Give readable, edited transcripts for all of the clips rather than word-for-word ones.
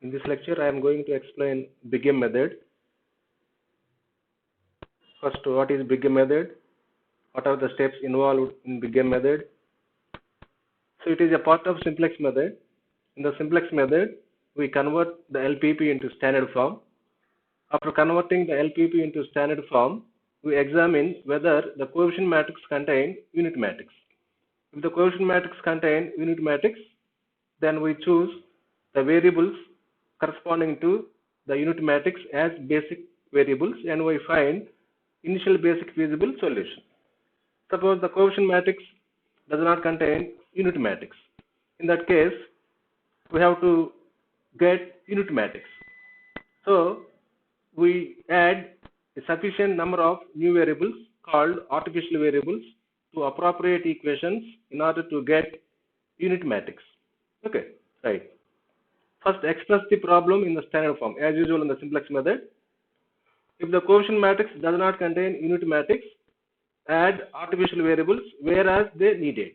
In this lecture, I am going to explain BigM method. First, what is BigM method? What are the steps involved in BigM method? So it is a part of simplex method. In the simplex method, we convert the LPP into standard form. After converting the LPP into standard form, we examine whether the coefficient matrix contain unit matrix. If the coefficient matrix contain unit matrix, then we choose the variables corresponding to the unit matrix as basic variables and we find initial basic feasible solution. Suppose the coefficient matrix does not contain unit matrix. In that case, we have to get unit matrix. So we add a sufficient number of new variables called artificial variables to appropriate equations in order to get unit matrix. Okay, right. First, express the problem in the standard form as usual in the simplex method. If the coefficient matrix does not contain unit matrix, add artificial variables whereas they needed.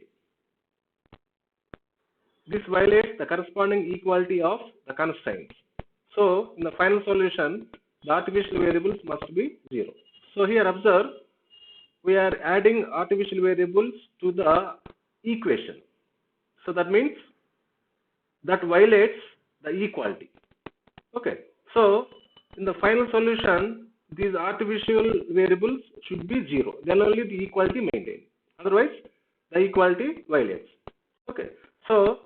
This violates the corresponding equality of the constraints. So in the final solution, the artificial variables must be 0. So here observe, we are adding artificial variables to the equation. So that means that violates the equality. Okay. So in the final solution, these artificial variables should be 0. Then only the equality maintained. Otherwise, the equality violates. Okay. So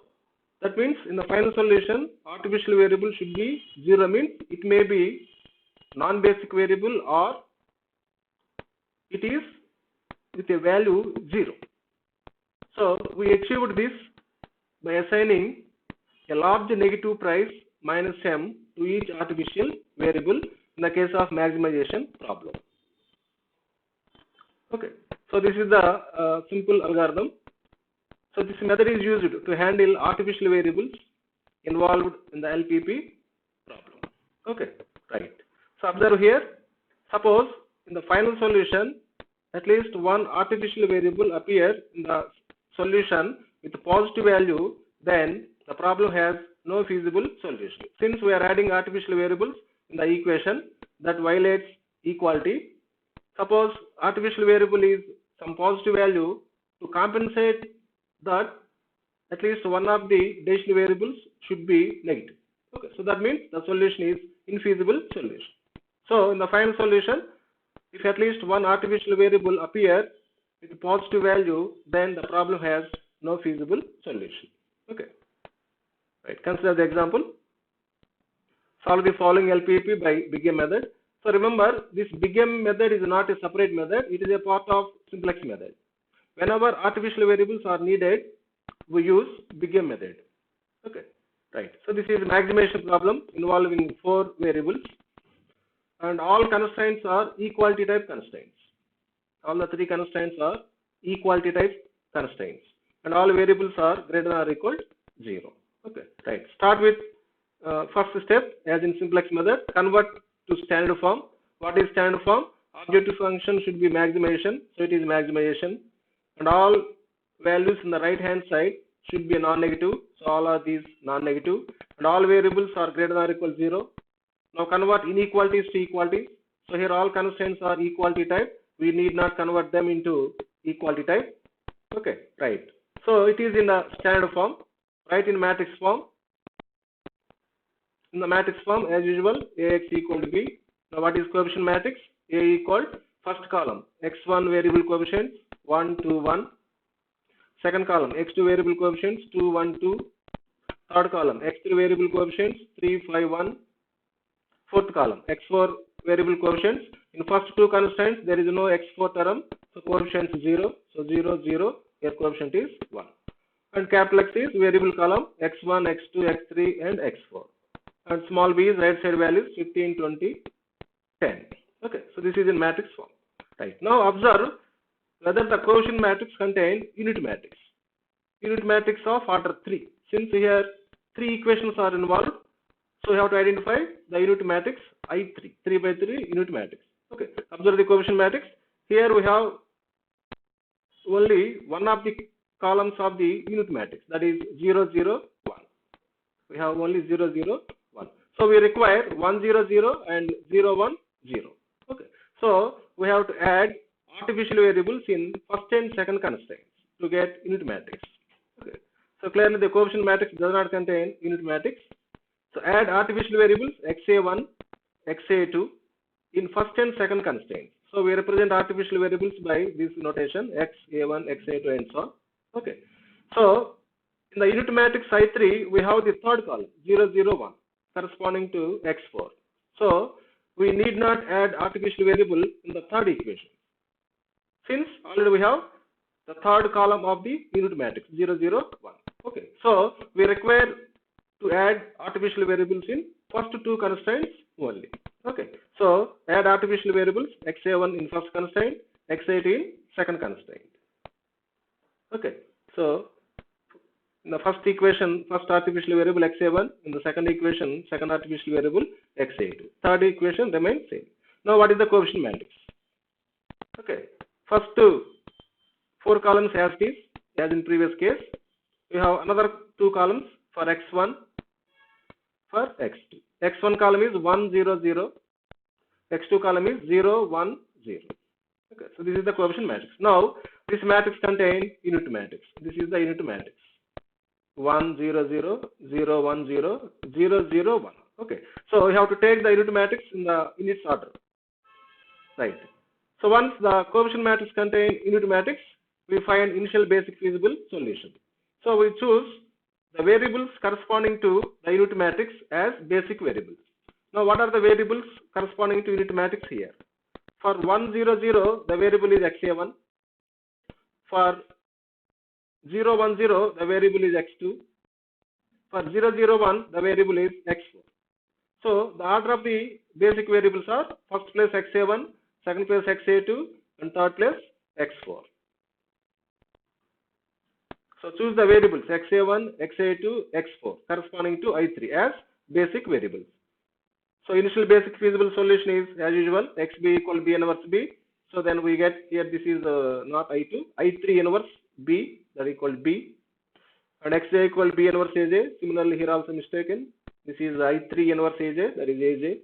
that means in the final solution, artificial variable should be 0 means it may be non-basic variable or it is with a value 0. So we achieved this by assigning a large negative price minus m to each artificial variable in the case of maximization problem. Okay, so this is the simple algorithm. So this method is used to handle artificial variables involved in the LPP problem. Okay, right. So observe here, suppose in the final solution, at least one artificial variable appears in the solution with a positive value, then the problem has no feasible solution. Since we are adding artificial variables in the equation, that violates equality. Suppose artificial variable is some positive value, to compensate that at least one of the decimal variables should be negative. Okay, so that means the solution is infeasible solution. So in the final solution, if at least one artificial variable appears with a positive value, then the problem has no feasible solution. Okay. Right. Consider the example. Solve the following LPP by BigM method. So remember, this BigM method is not a separate method. It is a part of simplex method. Whenever artificial variables are needed, we use BigM method. Okay. Right. So this is a maximization problem involving 4 variables, and all constraints are equality type constraints. All the 3 constraints are equality type constraints, and all variables are greater than or equal to 0. Okay, right. Start with first step as in simplex method, convert to standard form. What is standard form? Objective function should be maximization, so it is maximization, and all values in the right hand side should be non-negative, so all are these non-negative, and all variables are greater than or equal to 0. Now convert inequalities to equalities. So here all constraints are equality type. We need not convert them into equality type. Okay, right. So it is in the standard form. Write in matrix form. In the matrix form, as usual, Ax equal to B. Now what is coefficient matrix? A equal to first column x1 variable coefficients 1 2 1. Second column x2 variable coefficients 2 1 2. Third column x3 variable coefficients 3 5 1. Fourth column x4 variable coefficients. In first 2 constraints there is no x4 term, so coefficient is 0, so 0 0. Here coefficient is 1. And capital X is variable column x1, x2, x3 and x4. And small b is right side values 15, 20, 10. Okay, so this is in matrix form. Right. Now observe whether the coefficient matrix contains unit matrix. Unit matrix of order 3. Since here 3 equations are involved, so we have to identify the unit matrix I3, 3 by 3 unit matrix. Okay, observe the coefficient matrix. Here we have only one of the columns of the unit matrix, that is 0 0 1. We have only 0 0 1. So we require 1 0 0 and 0 1 0. Okay. So we have to add artificial variables in first and second constraints to get unit matrix. Okay. So clearly the coefficient matrix does not contain unit matrix. So add artificial variables xa1, xa2 in first and second constraints. So we represent artificial variables by this notation xa1, xa2 and so on. Okay. So in the unit matrix I3 we have the third column 0 0 1 corresponding to x4. So we need not add artificial variable in the third equation, since already we have the third column of the unit matrix 0 0 1. Okay, so we require to add artificial variables in first two constraints only. Okay, so add artificial variables xa1 in first constraint, xa2 in second constraint. Okay, so in the first equation, first artificial variable xa1, in the second equation, second artificial variable xa2. Third equation remains same. Now what is the coefficient matrix? Okay, first four columns as it is, as in previous case. We have another two columns for x1, for x2. x1 column is 1 0 0, x2 column is 0 1 0. Okay, so this is the coefficient matrix. Now this matrix contains unit matrix. This is the unit matrix. 1 0 0 0 1 0 0 0 1. Okay, so we have to take the unit matrix in its order, right? So once the coefficient matrix contains unit matrix, we find initial basic feasible solution. So we choose the variables corresponding to the unit matrix as basic variables. Now what are the variables corresponding to unit matrix here? For 1 0 0 the variable is xa1. For 0 1 0 the variable is x2. For 0 0 1 the variable is x4. So the order of the basic variables are first place xa1, second place xa2 and third place x4. So choose the variables xa1, xa2, x4 corresponding to I3 as basic variables. So initial basic feasible solution is as usual xb equal b inverse b. So then we get here this is not I2, I3 inverse b, that equal b, and xj equal b inverse aj. Similarly here also mistaken. This is I3 inverse aj, that is aj,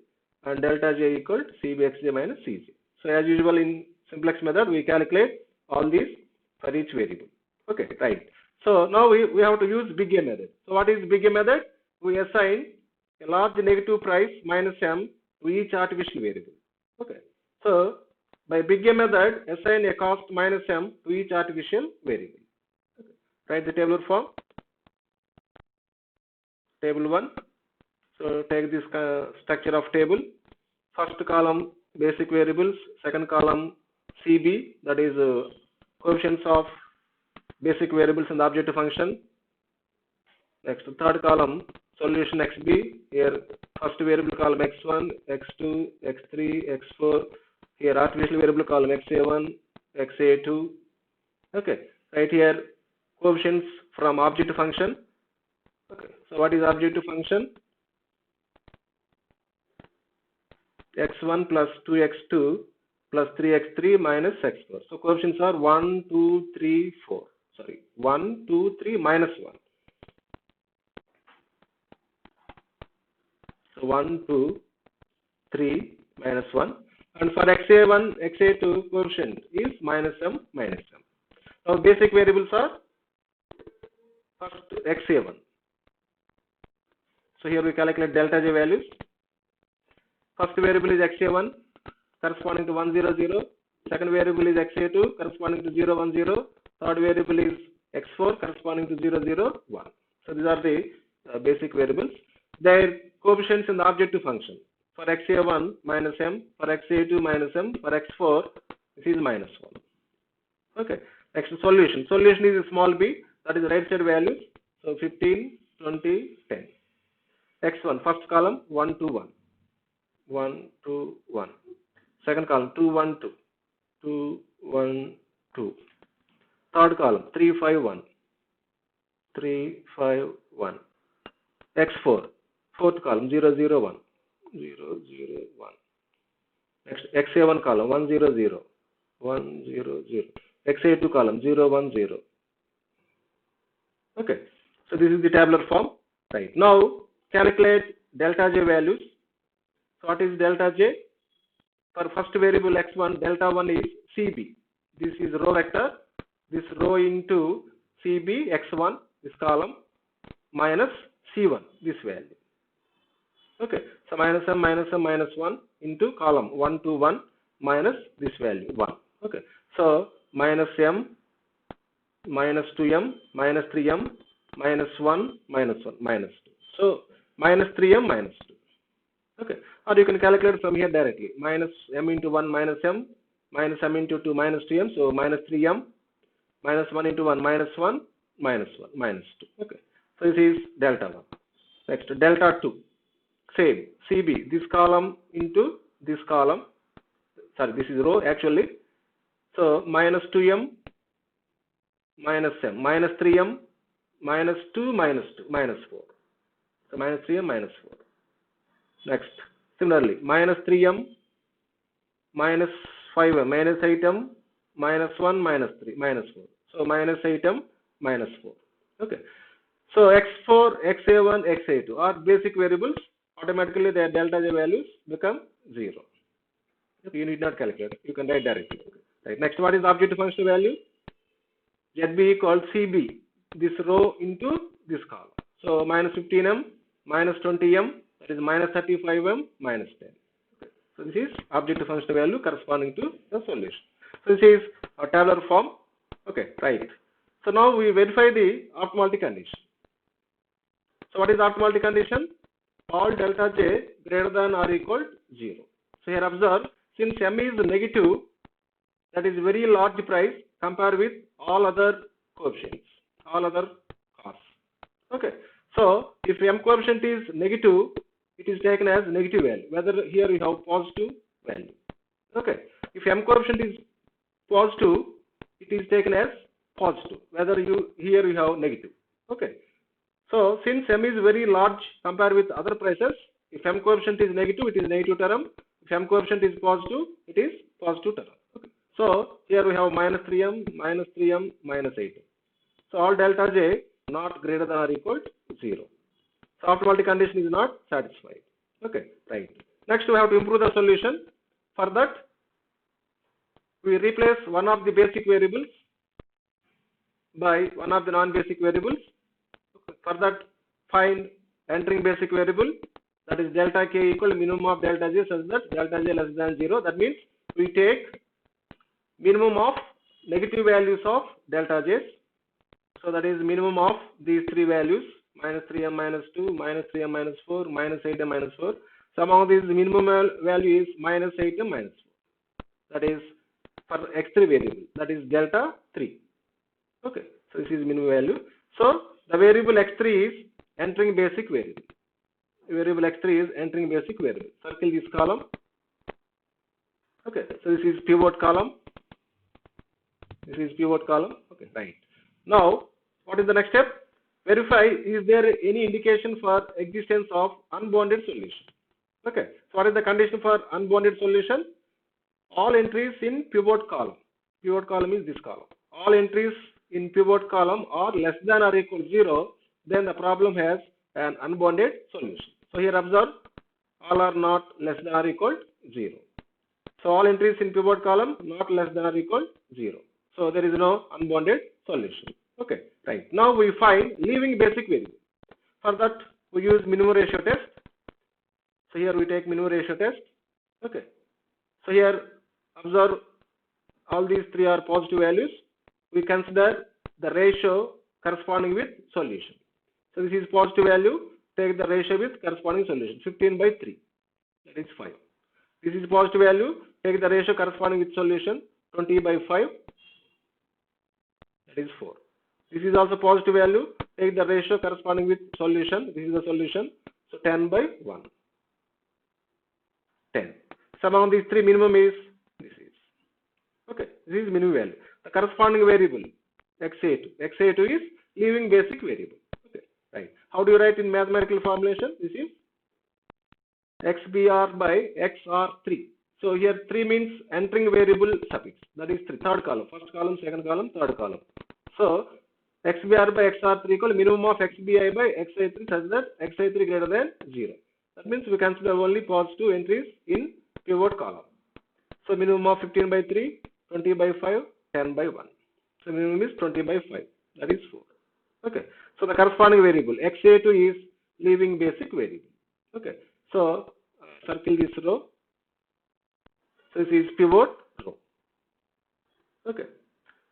and delta j equal to cbxj minus cj. So as usual in simplex method we calculate all these for each variable. Okay, right. So now we have to use big A method. So what is big A method? We assign a large negative price minus m to each artificial variable. Okay. So by big A method, assign a cost minus m to each artificial variable. Okay. Write the tabular form. Table 1. So take this structure of table. First column basic variables, second column CB, that is coefficients of basic variables in the objective function. Next, third column solution xb. Here first variable column x1, x2, x3, x4. Here artificial variable column xa1, xa2. Okay, right here coefficients from objective function. Okay, so what is objective function? x1 plus 2x2 plus 3x3 minus x4. So coefficients are 1, 2, 3, 4. Sorry, 1, 2, 3 minus 1. So 1, 2, 3 minus 1. And for xa1, xa2 coefficient is minus m minus m. Now basic variables are first xa1. So here we calculate delta j values. First variable is xa1 corresponding to 1 0 0. Second variable is xa2 corresponding to 0 1 0. Third variable is x4 corresponding to 0 0 1. So these are the basic variables. Their coefficients in the objective function. For xa1 minus m, for xa2 minus m, for x4 this is minus 1. Okay. Next solution. Solution is small b, that is right side values. So 15, 20, 10. x1 first column 1 2 1. 1 2 1. Second column 2 1 2. 2 1 2. Third column 3 5 1. 3 5 1. x4 fourth column 0 0 1. 0 0 1. Next xa1 column 1 0 0. 1 0 0. xa2 column 0 1 0. Okay, so this is the tabular form. Right now calculate delta j values. So what is delta j? For first variable x1, delta 1 is cb. This is row vector. This row into cb x1, this column, minus c1, this value. Okay, so minus m minus m minus 1 into column 1 to 1 minus this value 1. Okay, so minus m minus 2m minus 3m minus 1 minus 1 minus 2. So minus 3m minus 2. Okay, or you can calculate from here directly. Minus m into 1 minus m into 2 minus 2m. So minus 3m minus 1 into 1 minus 1 minus 1 minus 2. Okay, so this is delta 1. Next, delta 2. Same, CB, this column into this column. Sorry, this is row actually. So minus 2m minus m minus 3m minus 2 minus 2 minus 4. So minus 3m minus 4. Next, similarly, minus 3m minus 5m minus 8m minus 1 minus 3 minus 4. So minus 8m minus 4. Okay. So x4, xa1, xa2 are basic variables. Automatically their delta j values become 0. Okay, you need not calculate. You can write directly. Okay. Right. Next, what is the objective function value? ZB equals CB. This row into this column. So minus 15m minus 20m, that is minus 35m minus 10. Okay. So this is objective function value corresponding to the solution. So this is a tabular form. Okay, right. So now we verify the optimality condition. So what is the optimality condition? All delta j greater than or equal to 0. So here observe, since m is negative, that is very large price compared with all other coefficients, all other costs. Okay. So if m coefficient is negative, it is taken as negative value, whether here we have positive value. Okay. If m coefficient is positive, it is taken as positive, whether here we have negative. Okay. So since m is very large compared with other prices, if m coefficient is negative, it is negative term. If m coefficient is positive, it is positive term. Okay. So here we have minus 3m, minus 3m, minus 8m. So all delta j not greater than or equal to 0. So optimality condition is not satisfied. Okay, right. Next we have to improve the solution. For that, we replace one of the basic variables by one of the non-basic variables. For that, find entering basic variable, that is delta k equal to minimum of delta j such that delta j less than 0. That means we take minimum of negative values of delta j's. So that is minimum of these three values, minus 3m minus 2, minus 3m minus 4, minus 8m minus 4. So among these, the minimum value is minus 8m minus 4. That is for x3 variable, that is delta 3. Okay, so this is minimum value. So the variable x3 is entering basic variable. Variable x3 is entering basic variable. Circle this column. Okay, so this is pivot column. This is pivot column. Okay, right. Now, what is the next step? Verify is there any indication for existence of unbounded solution. Okay, so what is the condition for unbounded solution? All entries in pivot column. Pivot column is this column. All entries in pivot column are less than or equal to 0, then the problem has an unbounded solution. So here observe, all are not less than or equal to 0. So all entries in pivot column not less than or equal to 0. So there is no unbounded solution. Okay, right. Now we find leaving basic variable. For that we use minimum ratio test. So here we take minimum ratio test. Okay. So here observe, all these three are positive values. We consider the ratio corresponding with solution. So this is positive value. Take the ratio with corresponding solution. 15 by 3. That is 5. This is positive value. Take the ratio corresponding with solution. 20 by 5. That is 4. This is also positive value. Take the ratio corresponding with solution. This is the solution. So 10 by 1. 10. So among these three, minimum is this is. Okay. This is minimum value. The corresponding variable xa2. xa2 is leaving basic variable. Okay. Right. How do you write in mathematical formulation? This is xbr by xr3. So here 3 means entering variable suffix. That is 3. Third column. First column, second column, third column. So xbr by xr3 equal minimum of xbi by xi3 such that xi3 greater than 0. That means we consider only positive entries in pivot column. So minimum of 15 by 3, 20 by 5, 10 by 1. So minimum is 20 by 5. That is 4. Okay. So the corresponding variable xa2 is leaving basic variable. Okay. So circle this row. So this is pivot row. Okay.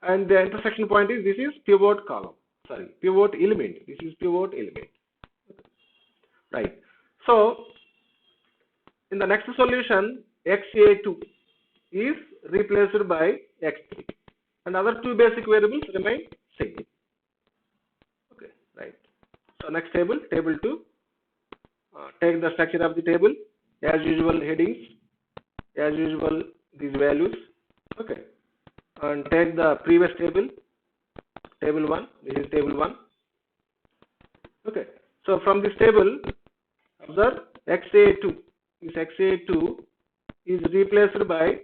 And the intersection point is, this is pivot column. Sorry, pivot element. This is pivot element. Okay. Right. So in the next solution, xa2 is replaced by x3, and other two basic variables remain same. Okay. Right. So next table, table 2. Take the structure of the table. As usual, headings. As usual, these values. Okay. And take the previous table, table 1. This is table 1. Okay. So from this table, observe xa2. This xa2 is replaced by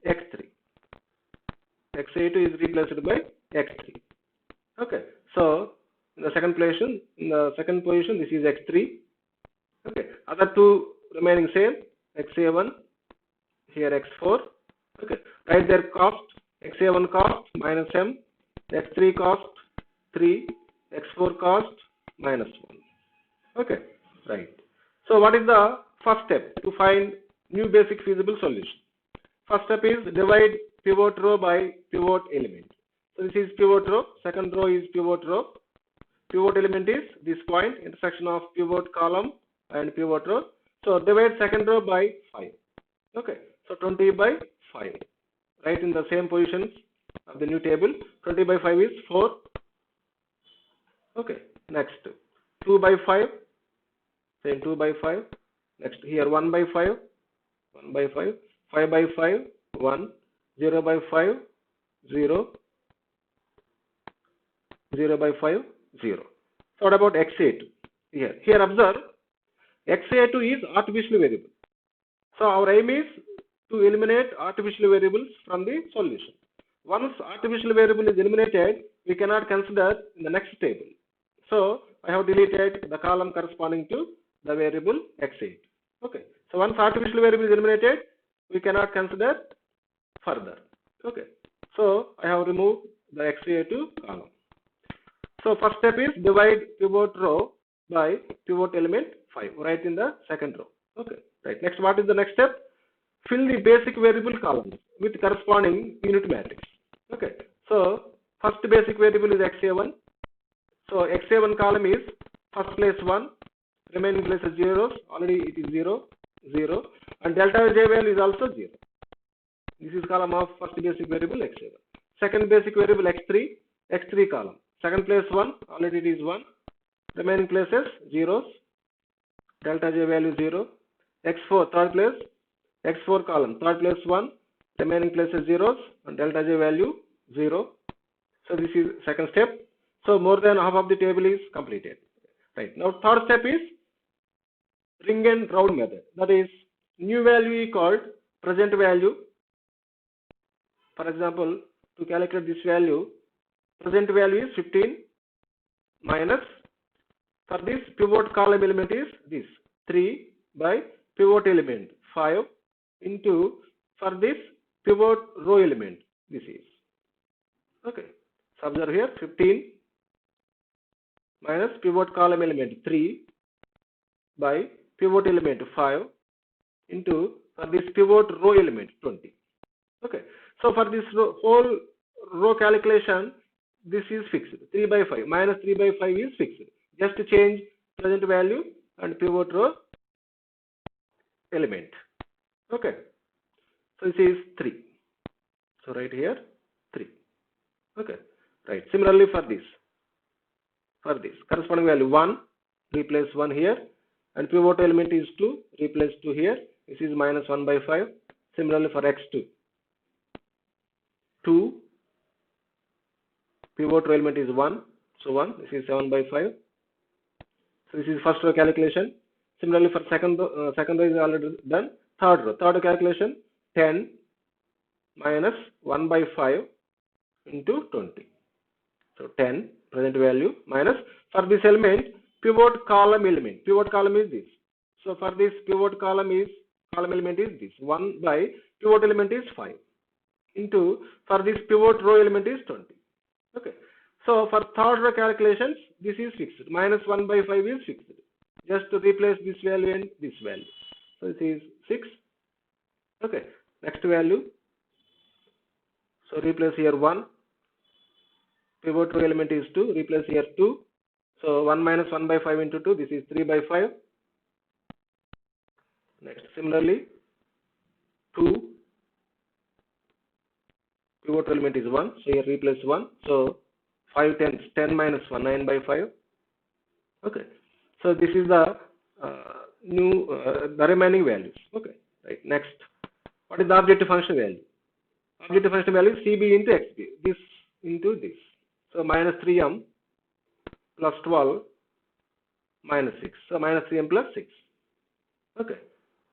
x3. xa2 is replaced by x3. Okay. So in the second position, this is x3. Okay. Other two remaining same. xa1, here x4. Okay. Write their cost. xa1 cost minus m, x3 cost 3, x4 cost minus 1. Okay. Right. So what is the first step to find new basic feasible solution? First step is divide pivot row by pivot element. So this is pivot row. Second row is pivot row. Pivot element is this point, intersection of pivot column and pivot row. So divide second row by 5. Okay. So 20 by 5. Right in the same positions of the new table. 20 by 5 is 4. Okay. Next 2 by 5. Same 2 by 5. Next here 1 by 5. 1 by 5. 5 by 5. 1. 0 by 5. 0. 0 by 5. 0. So what about xa2? Here observe, xa2 is artificial variable. So our aim is to eliminate artificial variables from the solution. Once artificial variable is eliminated, we cannot consider in the next table. So I have deleted the column corresponding to the variable x8. Okay. So once artificial variable is eliminated, we cannot consider further. Okay. So I have removed the xa2 column. So first step is divide pivot row by pivot element 5. Right in the second row. Okay. Right. Next, what is the next step? Fill the basic variable columns with corresponding unit matrix. Okay. So first basic variable is xa1. So xa1 column is first place 1, remaining places zeros. Already it is 0, 0, and delta j value is also 0. This is column of first basic variable x7. Second basic variable x3, x3 column. Second place 1, already it is 1. Remaining places zeros. Delta j value 0. x4 third place, x4 column. Third place 1. Remaining places zeros and delta j value 0. So this is second step. So more than half of the table is completed. Right. Now third step is ring and round method. That is, new value is called present value. For example, to calculate this value, present value is 15 minus, for this pivot column element is this 3 by pivot element 5 into, for this pivot row element, this is. Okay. So observe here 15 minus pivot column element 3 by pivot element 5 into, for this pivot row element 20. Okay. So for this whole row calculation, this is fixed. 3 by 5 minus 3 by 5 is fixed. Just to change present value and pivot row element. Okay. So this is 3. So right here 3. Okay. Right. Similarly for this. For this corresponding value 1, replace 1 here, and pivot element is 2, replace 2 here. This is minus 1 by 5. Similarly for x2. 2, pivot row element is 1, so 1, this is 7 by 5. So this is first row calculation. Similarly for second row is already done. Third row calculation 10 minus 1 by 5 into 20. So 10 present value minus, for this element, pivot column element. Pivot column is this. So for this pivot column element is this. 1 by pivot element is 5 into, for this pivot row element is 20. Okay. So for third row calculations, this is fixed. Minus 1 by 5 is fixed. Just to replace this value and this value. So this is 6. Okay. Next value. So replace here 1. Pivot row element is 2. Replace here 2. So 1 minus 1 by 5 into 2. This is 3 by 5. Next. Similarly, 2. Pivot element is 1. So here replace 1. So 5 tenths. 10 minus 1. 9 by 5. Okay. So this is the the remaining values. Okay. Right. Next. What is the objective function value? Objective function value is CB into XB. This into this. So minus 3m plus 12 minus 6. So minus 3m plus 6. Okay.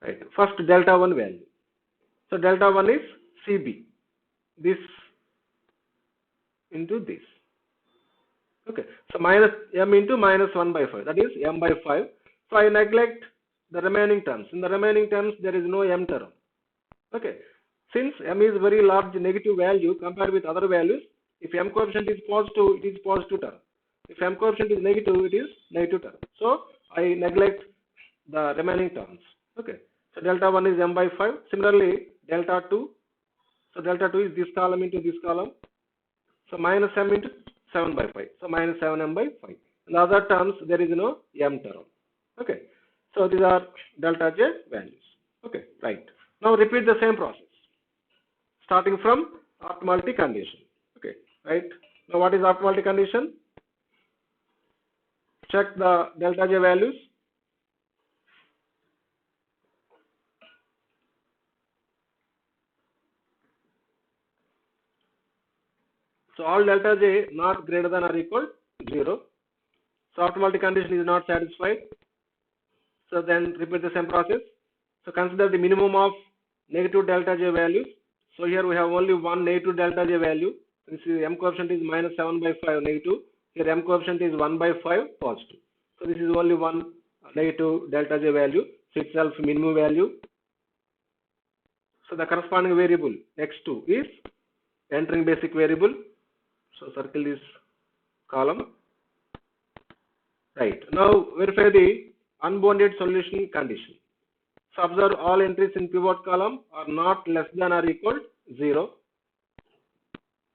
Right. First delta 1 value. So delta 1 is CB. This into this. Okay. So minus m into minus 1 by 5. That is m by 5. So I neglect the remaining terms. In the remaining terms, there is no m term. Okay. Since m is very large negative value compared with other values, if m coefficient is positive, it is positive term. If m coefficient is negative, it is negative term. So I neglect the remaining terms. Okay. So delta 1 is m by 5. Similarly, delta 2. So delta 2 is this column into this column. So minus m into 7 by 5. So minus 7m by 5. In the other terms, there is no m term. Okay. So these are delta j values. Okay. Right. Now repeat the same process. Starting from optimality condition. Okay. Right. Now what is optimality condition? Check the delta j values. So all delta j not greater than or equal 0. So optimality condition is not satisfied. So then repeat the same process. So consider the minimum of negative delta j values. So here we have only one negative delta j value. This is m coefficient is minus 7 by 5 negative. Here m coefficient is 1 by 5 positive. So this is only one negative delta j value. So itself minimum value. So the corresponding variable x2 is entering basic variable. So circle this column. Right. Now verify the unbounded solution condition. So observe all entries in pivot column are not less than or equal 0.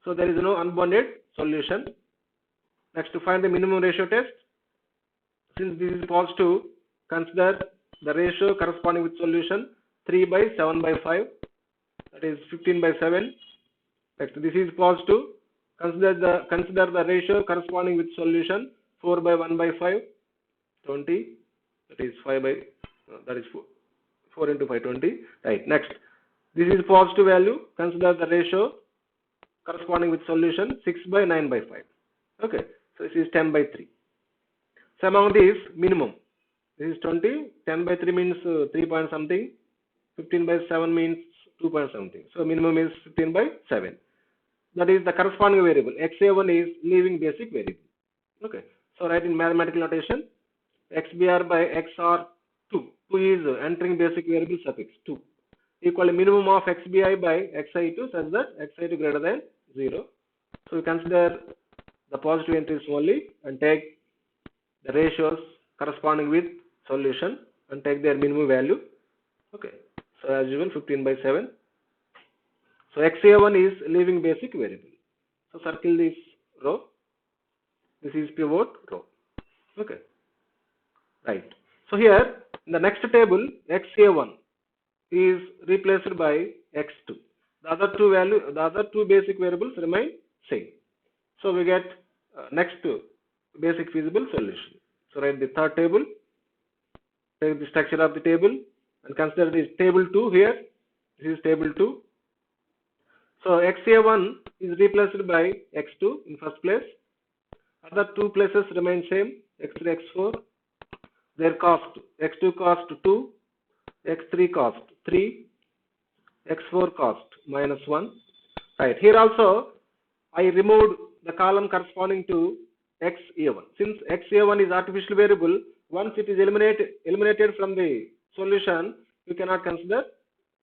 So there is no unbounded solution. Next, to find the minimum ratio test. Since this is positive, consider the ratio corresponding with solution 3 by 7 by 5. That is 15 by 7. Next, this is positive. Consider the ratio corresponding with solution 4 by 1 by 5. 20. That is 5 by that is 4 into 5, 20. Right. Next, this is positive value. Consider the ratio corresponding with solution 6 by 9 by 5. Okay. So this is 10 by 3. So among these, minimum. This is 20. 10 by 3 means 3 point something. 15 by 7 means 2 point something. So minimum is 15 by 7. That is the corresponding variable. XA1 is leaving basic variable. Okay. So write in mathematical notation. XBR by XR2. 2 is entering basic variable suffix 2. Equal minimum of XBI by XI2 such that XI2 greater than 0. So we consider the positive entries only and take the ratios corresponding with solution and take their minimum value. Okay. So as usual 15 by 7. So XA1 is leaving basic variable. So circle this row. This is pivot row. Okay. Right. So here in the next table XA1 is replaced by X2. The other two basic variables remain same. So we get next basic feasible solution. So write the third table. Take the structure of the table and consider this table 2 here. This is table 2. So XA1 is replaced by X2 in first place. Other two places remain same. X3, X4. Their cost. X2 cost 2. X3 cost 3. X4 cost minus 1. Right. Here also I removed the column corresponding to XA1. Since XA1 is artificial variable, once it is eliminated from the solution, you cannot consider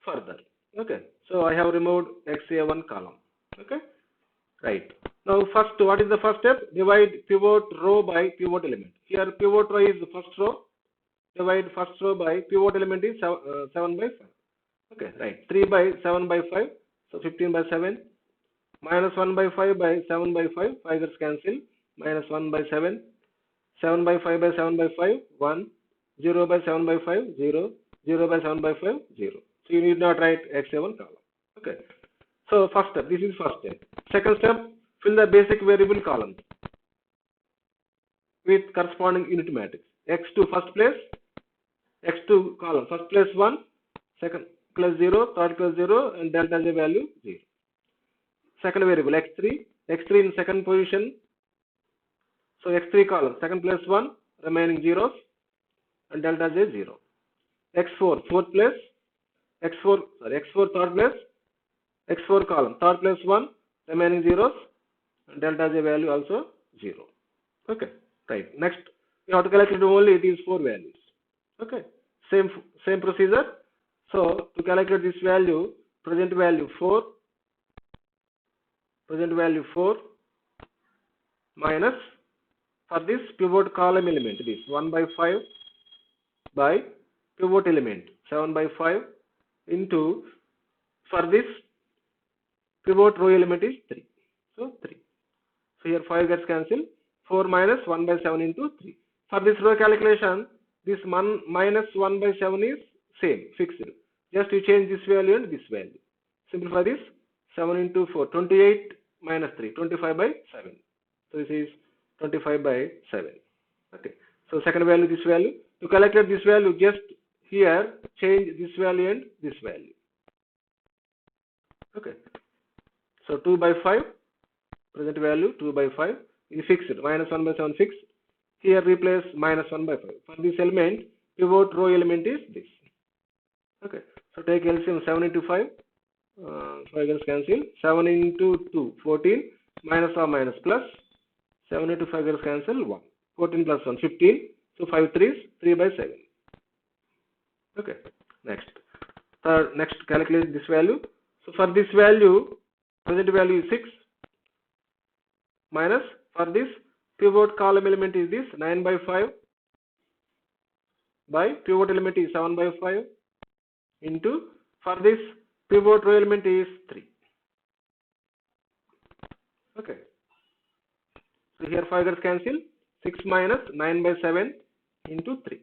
further. Okay, so I have removed XA1 column. Okay, right. Now first, what is the first step? Divide pivot row by pivot element. Here pivot row is the first row. Divide first row by pivot element is 7 by 5. Okay, right. 3 by 7 by 5. So 15 by 7. Minus 1 by 5 by 7 by 5. 5 gets cancel. Minus 1 by 7. 7 by 5 by 7 by 5. 1. 0 by 7 by 5. 0. 0 by 7 by 5. 0. So you need not write XA1 column. Okay. So first step. This is first step. Second step. Fill the basic variable column with corresponding unit matrix. X2 first place. X2 column. First place 1. Second place 0. Third place 0. And delta J value 0. Second variable X3. X3 in second position. So X3 column. Second place 1. Remaining zeros. And delta J 0. X4 fourth place. X4 third place. X4 column. Third place 1. Remaining zeros. And delta J value also 0. Okay. Right. Next, we have to calculate only these 4 values. Okay. Same procedure. So to calculate this value, present value 4 minus, for this pivot column element, it is 1 by 5 by pivot element 7 by 5 into, for this pivot row element is 3. So 3. So here 5 gets cancelled. 4 minus 1 by 7 into 3. For this row calculation, this minus 1 by 7 is same, fixed. Just you change this value and this value. Simplify this. 7 into 4, 28 minus 3, 25 by 7. So this is 25 by 7. Okay. So second value, this value. To calculate this value, just here change this value and this value. Okay. So 2 by 5, present value 2 by 5 is fixed. Minus 1 by 7 fixed. Here replace minus 1 by 5. For this element, pivot row element is this. Okay. So take LCM 7 into 5. 5 gets cancelled. 7 into 2, 14. Minus or minus plus. 7 into 5 gets cancelled. 1. 14 plus 1, 15. So 5 3s, 3 by 7. Okay. Next. Next, calculate this value. So for this value, present value is 6. Minus, for this pivot column element is this 9 by 5 by pivot element is 7 by 5 into, for this pivot row element is 3. Okay. So here 5 gets cancelled. 6 minus 9 by 7 into 3.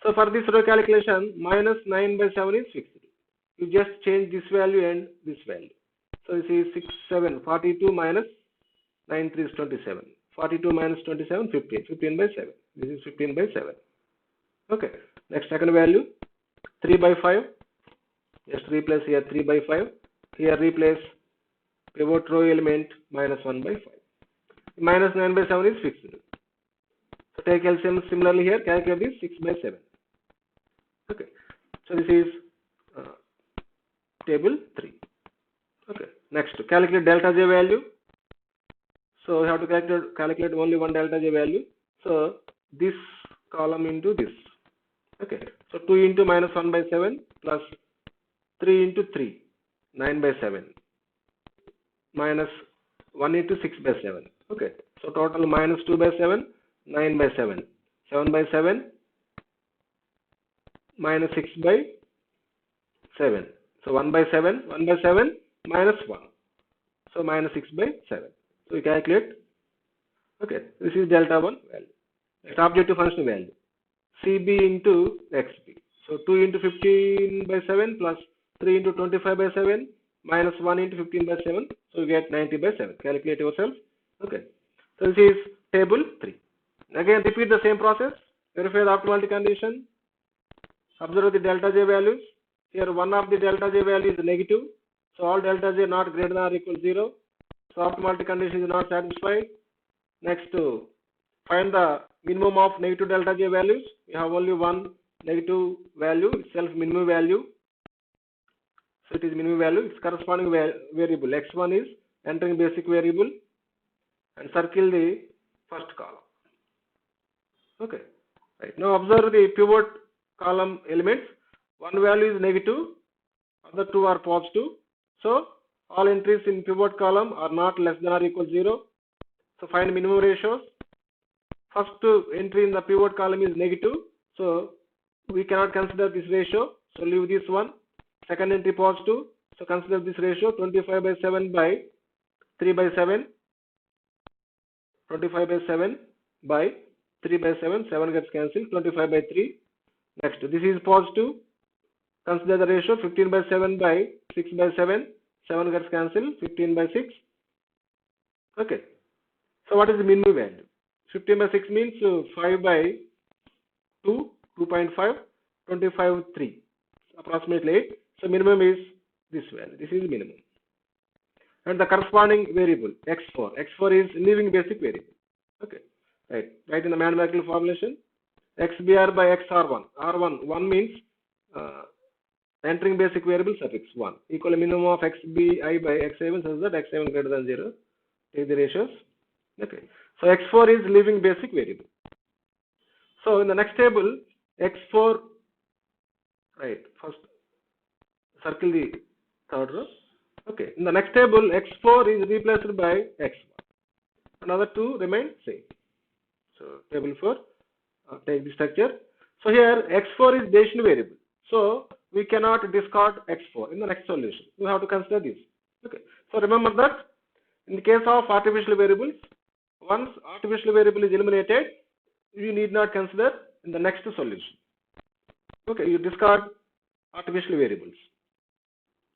So for this row calculation, minus 9 by 7 is fixed. You just change this value and this value. So this is 6, 7, 42 minus 9, 3 is 27. 42 minus 27, 15. 15 by 7. This is 15 by 7. Okay. Next, second value, 3 by 5. Just replace here 3 by 5. Here replace pivot row element minus 1 by 5. Minus 9 by 7 is fixed. So take LCM similarly here, calculate this 6 by 7. Okay. So this is table 3. Okay. Next, calculate delta J value. So we have to calculate only one delta J value. So this column into this. Okay. So 2 into minus 1 by 7 plus 3 into 3, 9 by 7 minus 1 into 6 by 7. Okay. So total minus 2 by 7, 9 by 7, 7 by 7 minus 6 by 7. So 1 by 7 minus 1. So minus 6 by 7. So we calculate. Okay, this is delta 1 value. Next, objective function value. CB into XB. So 2 into 15 by 7 plus 3 into 25 by 7 minus 1 into 15 by 7. So you get 90 by 7. Calculate yourself. Okay. So this is table 3. Again, repeat the same process. Verify the optimality condition. Observe the delta J values. Here one of the delta J value is negative. So all delta J not greater than or equal to 0. So optimality condition is not satisfied. Next, find the minimum of negative delta J values. We have only one negative value, itself minimum value. So it is minimum value. Its corresponding variable X1 is entering basic variable, and circle the first column. Okay, right. Now observe the pivot column elements. One value is negative, other two are positive. So all entries in pivot column are not less than or equal to 0. So find minimum ratios. First entry in the pivot column is negative, so we cannot consider this ratio. So leave this one. Second entry positive, so consider this ratio 25 by 7 by 3 by 7. 25 by 7 by 3 by 7. 7 gets cancelled. 25 by 3. Next, this is positive. Consider the ratio 15 by 7 by 6 by 7. 7 gets cancelled. 15 by 6. Okay. So what is the minimum value? 15 by 6 means 5 by 2, 2.5, 25, 3, approximately 8. So minimum is this value. This is minimum. And the corresponding variable x4. X4 is leaving basic variable. Okay. Right in the mathematical formulation. XBR by XR1. R1. 1 means entering basic variable suffix 1 equal to minimum of XBI by X7 such that X7 greater than 0. Take the ratios. Okay. So X4 is leaving basic variable. So in the next table, X4, right, first circle the third row. Okay. In the next table, X4 is replaced by X1. Another two remain same. So table 4, take the structure. So here X4 is decision variable. So we cannot discard X4 in the next solution. We have to consider this. Okay. So remember that in the case of artificial variables, once artificial variable is eliminated, you need not consider in the next solution. Okay, you discard artificial variables.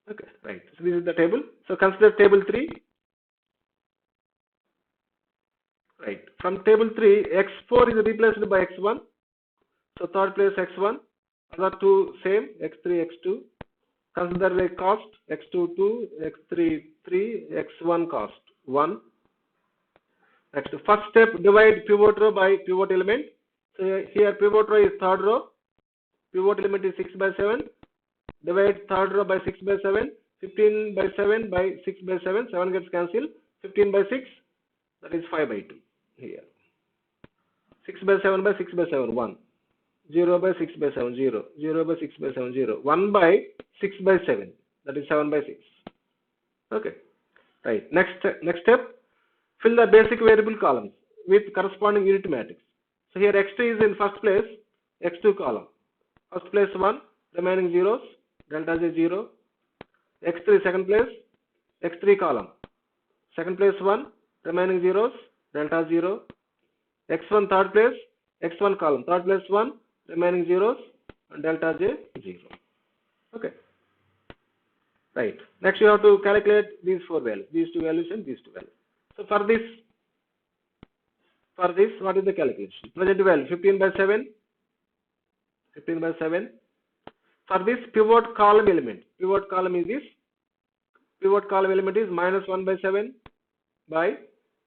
Okay, right. So this is the table. So consider table 3. Right. From table 3, X4 is replaced by X1. So third place X1. Other two same, X3, X2. Consider the cost, X2, 2, X3, 3, X1 cost, 1. Next, first step, divide pivot row by pivot element. So here pivot row is third row. Pivot element is 6 by 7. Divide third row by 6 by 7. 15 by 7 by 6 by 7. 7 gets cancelled. 15 by 6, that is 5 by 2 here. 6 by 7 by 6 by 7, 1. 0 by 6 by 7, 0. 0 by 6 by 7, 0. 1 by 6 by 7, that is 7 by 6. Okay. Right. Next step, fill the basic variable columns with corresponding unit matrix. So here x2 is in first place, x2 column. First place 1, remaining zeros, delta j 0. x3 second place, x3 column. Second place 1, remaining zeros, delta 0. x1 third place, x1 column. Third place 1, remaining zeros, and delta j 0. Okay. Right. Next you have to calculate these 4 values, these 2 values and these 2 values. So for this, what is the calculation? Present value 15 by 7. 15 by 7. For this pivot column element, pivot column is this. Pivot column element is minus 1 by 7 by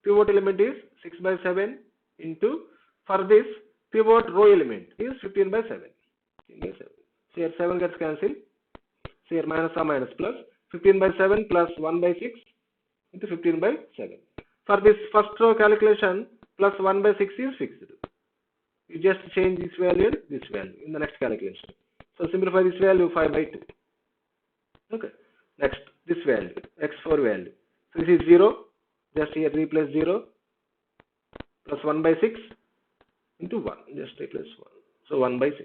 pivot element is 6 by 7 into, for this pivot row element is 15 by 7. 15 by 7. So here 7 gets cancelled. So here minus or minus plus 15 by 7 plus 1 by 6 into 15 by 7. For this first row calculation, plus 1 by 6 is fixed. You just change this value and this value in the next calculation. So simplify this value 5 by 2. Okay. Next, this value, x4 value. So this is 0. Just here replace 0 plus 1 by 6 into 1. Just replace 1. So 1 by 6.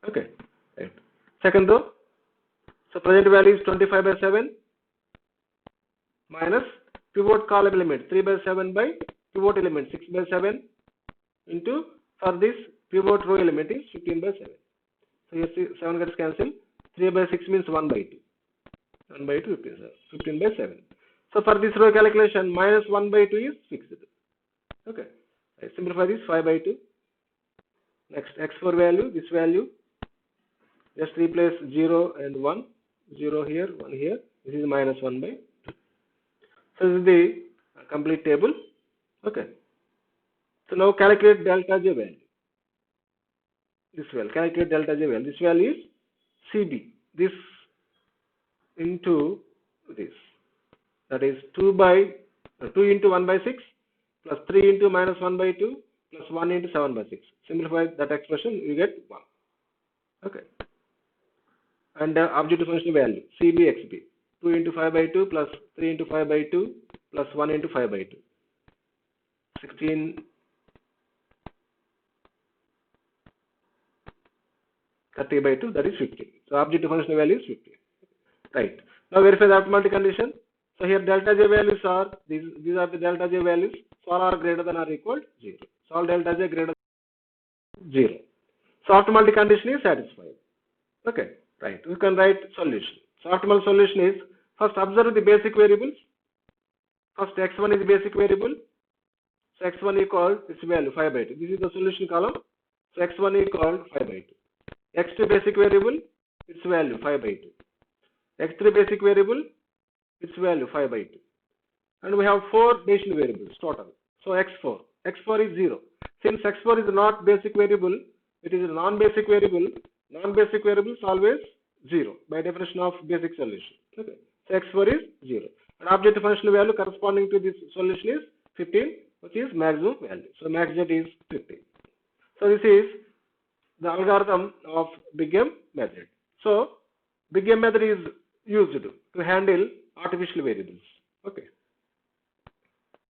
Okay. Right. Second row. So present value is 25 by 7 minus pivot column element 3 by 7 by pivot element 6 by 7 into, for this pivot row element is 15 by 7. So here 7 gets cancelled. 3 by 6 means 1 by 2. 1 by 2, 15 by 7. So for this row calculation, minus 1 by 2 is fixed. Okay. I simplify this 5 by 2. Next, x4 value, this value. Just replace 0 and 1. 0 here, 1 here. This is minus 1 by 2. So this is the complete table. Okay. So now calculate delta J value. This value, calculate delta J value. This value is CB. This into this. That is 2 by 2 into 1 by 6 plus 3 into minus 1 by 2 plus 1 into 7 by 6. Simplify that expression, you get 1. Okay. And objective function value, CB XB. 2 into 5 by 2 plus 3 into 5 by 2 plus 1 into 5 by 2. 16, 30 by 2, that is 50. So objective function value is 50. Right. Now verify the optimality condition. So here delta J values are, these are the delta J values. So all are greater than or equal to 0. So all delta J greater than 0. So optimality condition is satisfied. Okay. Right. We can write solution. So optimal solution is, first observe the basic variables. First x1 is the basic variable. So x1 equal its value 5 by 2. This is the solution column. So x1 equal 5 by 2. x2 basic variable, its value 5 by 2. x3 basic variable, its value 5 by 2. And we have 4 decision variables total. So x4. x4 is 0. Since x4 is not basic variable, it is a non-basic variable. Non-basic variable is always 0 by definition of basic solution. Okay. So x4 is 0. And objective functional value corresponding to this solution is 15, which is maximum value. So max z is 15. So this is the algorithm of Big M method. So Big M method is used to handle artificial variables. Okay.